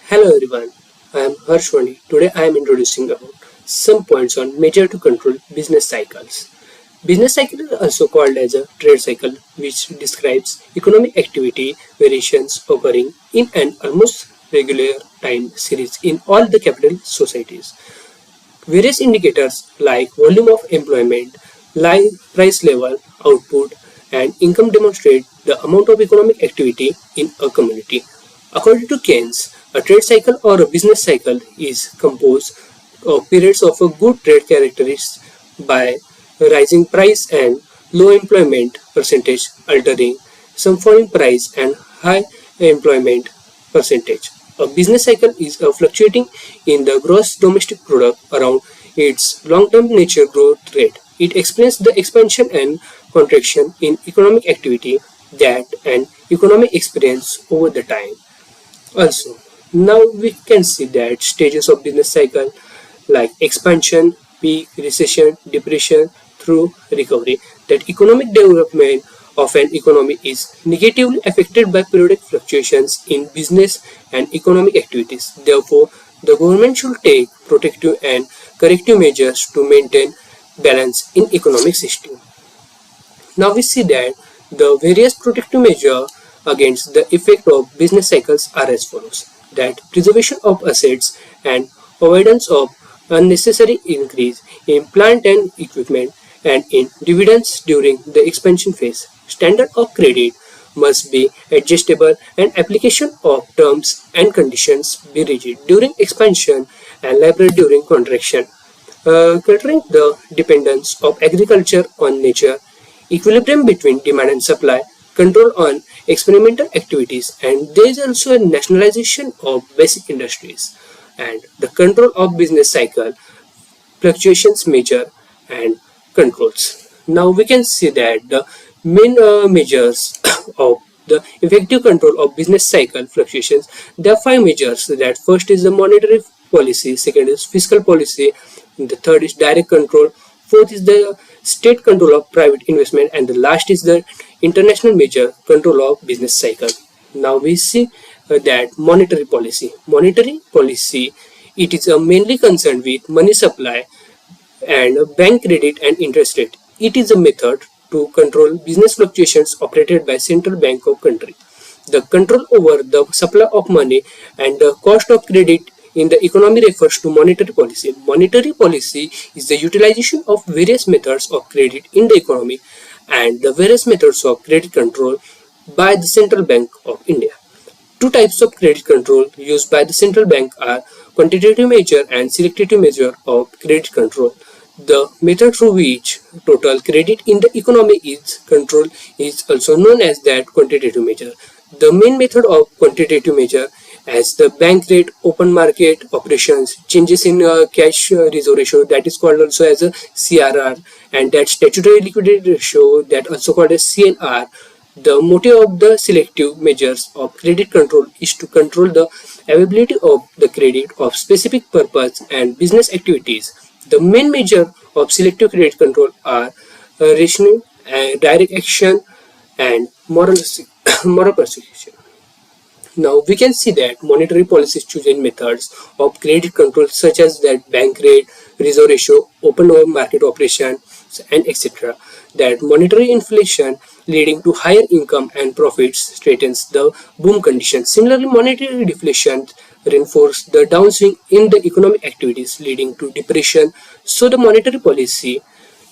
Hello everyone, I am Harshwani. Today I am introducing about some points on measure to control business cycles. Business cycle is also called as a trade cycle, which describes economic activity variations occurring in an almost regular time series in all the capital societies. Various indicators like volume of employment, price level, output, and income demonstrate the amount of economic activity in a community. According to Keynes, a trade cycle or a business cycle is composed of periods of a good trade characterized by rising price and low employment percentage altering some falling price and high employment percentage. A business cycle is a fluctuating in the gross domestic product around its long-term nature growth rate. It explains the expansion and contraction in economic activity that an economy experience over the time. Also, now we can see that stages of business cycle like expansion, peak, recession, depression through recovery. That economic development of an economy is negatively affected by periodic fluctuations in business and economic activities. Therefore, the government should take protective and corrective measures to maintain balance in economic system. Now we see that the various protective measures against the effect of business cycles are as follows: that preservation of assets and avoidance of unnecessary increase in plant and equipment and in dividends during the expansion phase. Standard of credit must be adjustable and application of terms and conditions be rigid during expansion and liberal during contraction. Curbing the dependence of agriculture on nature, equilibrium between demand and supply, control on experimental activities, and there is also a nationalization of basic industries and the control of business cycle, fluctuations measure and controls. Now we can see that the main measures of the effective control of business cycle fluctuations. There are five measures. That first is the monetary policy, second is fiscal policy, the third is direct control, fourth is the state control of private investment, and the last is the international measure control of business cycle. Now we see that monetary policy. Monetary policy, it is mainly concerned with money supply and bank credit and interest rate. It is a method to control business fluctuations operated by central bank of country. The control over the supply of money and the cost of credit in the economy refers to monetary policy. Monetary policy is the utilization of various methods of credit in the economy and the various methods of credit control by the Central Bank of India. Two types of credit control used by the central bank are quantitative measure and selective measure of credit control. The method through which total credit in the economy is controlled is also known as that quantitative measure. The main method of quantitative measure as the bank rate, open market operations, changes in cash reserve ratio, that is called also as a CRR, and that statutory liquidity ratio, that also called as CNR. The motive of the selective measures of credit control is to control the availability of the credit of specific purpose and business activities. The main measure of selective credit control are rationing, direct action, and moral persecution. Now we can see that monetary policies choosing methods of credit control such as that bank rate, reserve ratio, open market operations, and etc. That monetary inflation leading to higher income and profits straightens the boom conditions. Similarly, monetary deflation reinforce the downswing in the economic activities leading to depression. So the monetary policy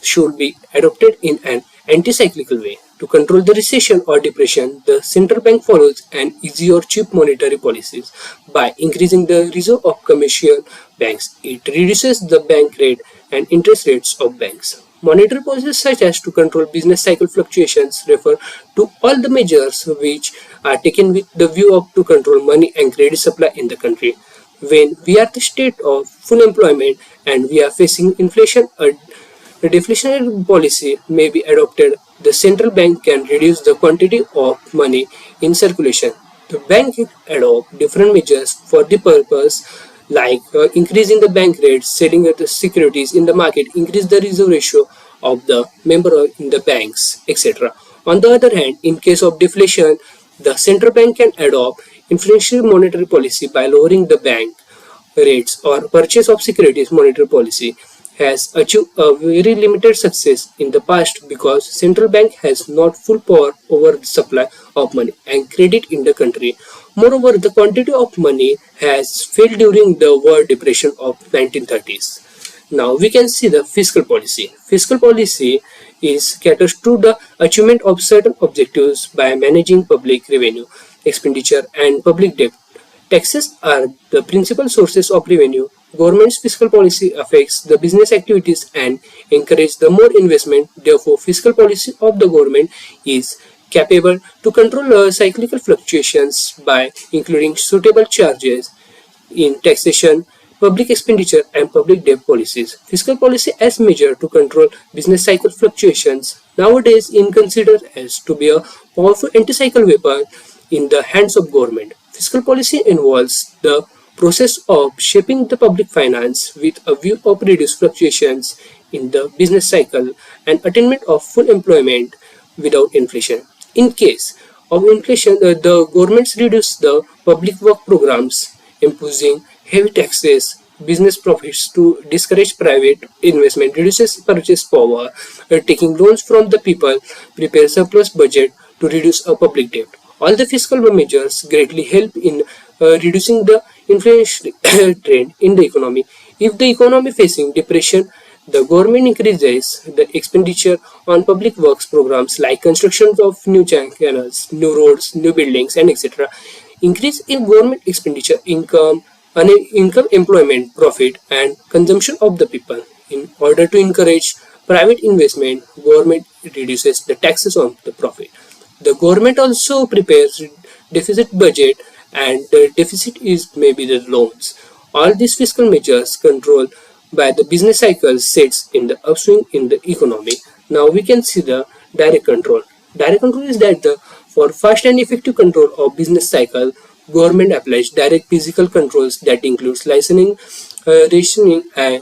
should be adopted in an anti-cyclical way. To control the recession or depression, the central bank follows an easy or cheap monetary policies. By increasing the reserve of commercial banks, it reduces the bank rate and interest rates of banks. Monetary policies such as to control business cycle fluctuations refer to all the measures which are taken with the view of to control money and credit supply in the country. When we are at the state of full employment and we are facing inflation, a deflationary policy may be adopted. The central bank can reduce the quantity of money in circulation. The bank can adopt different measures for the purpose like increasing the bank rates, selling the securities in the market, increase the reserve ratio of the member in the banks, etc. On the other hand, in case of deflation, the central bank can adopt inflationary monetary policy by lowering the bank rates or purchase of securities monetary policy has achieved a very limited success in the past because central bank has not full power over the supply of money and credit in the country. Moreover, the quantity of money has failed during the World Depression of 1930s. Now we can see the fiscal policy. Fiscal policy is caters to the achievement of certain objectives by managing public revenue, expenditure and public debt. Taxes are the principal sources of revenue. Government's fiscal policy affects the business activities and encourages the more investment. Therefore, fiscal policy of the government is capable to control cyclical fluctuations by including suitable charges in taxation, public expenditure, and public debt policies. Fiscal policy as measure to control business cycle fluctuations nowadays is considered as to be a powerful anti-cycle weapon in the hands of government. Fiscal policy involves the process of shaping the public finance with a view of reduced fluctuations in the business cycle and attainment of full employment without inflation. In case of inflation, the governments reduce the public work programs, imposing heavy taxes, business profits to discourage private investment, reduces purchase power, taking loans from the people, prepare surplus budget to reduce a public debt. All the fiscal measures greatly help in reducing the inflation trend in the economy. If the economy facing depression, the government increases the expenditure on public works programs like construction of new canals, new roads, new buildings, and etc. Increase in government expenditure, income, employment, profit, and consumption of the people. In order to encourage private investment, government reduces the taxes on the profit. The government also prepares deficit budget, and the deficit is maybe the loans. All these fiscal measures controlled by the business cycle sets in the upswing in the economy. Now we can see the direct control. Direct control is that for fast and effective control of business cycle, government applies direct physical controls that includes licensing, rationing, and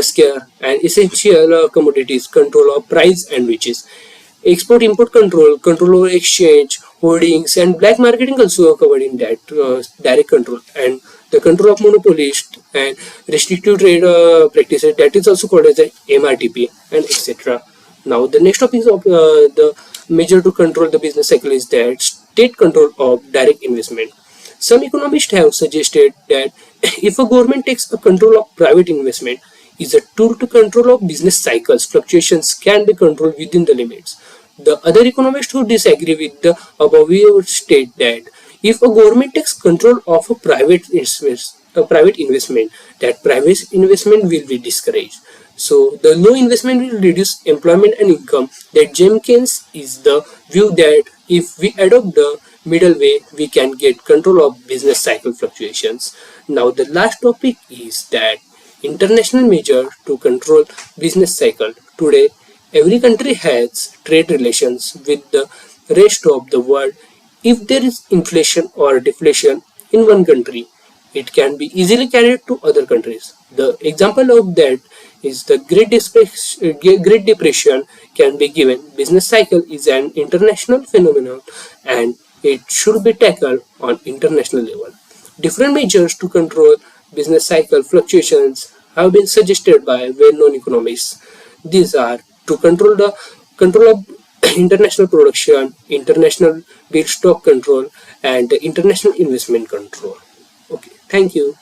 scare and essential commodities, control of price and wages. Export-import control, control over exchange, holdings, and black marketing also covered in that direct control. And the control of monopolist and restrictive trade practices, that is also called as the MRTP and etc. Now the next topic of the measure to control the business cycle is that state control of direct investment. Some economists have suggested that if a government takes a control of private investment, is a tool to control of business cycles, fluctuations can be controlled within the limits. The other economists who disagree with the above would state that if a government takes control of a private investment, that private investment will be discouraged. So the low investment will reduce employment and income. That James Keynes is the view that if we adopt the middle way, we can get control of business cycle fluctuations. Now the last topic is that international measure to control business cycle. Today, every country has trade relations with the rest of the world. If there is inflation or deflation in one country, it can be easily carried to other countries. The example of that is the Great Depression can be given. Business cycle is an international phenomenon and it should be tackled on international level. Different measures to control business cycle fluctuations have been suggested by well-known economists. These are to control of international production, international bill stock control, and international investment control. Okay, thank you.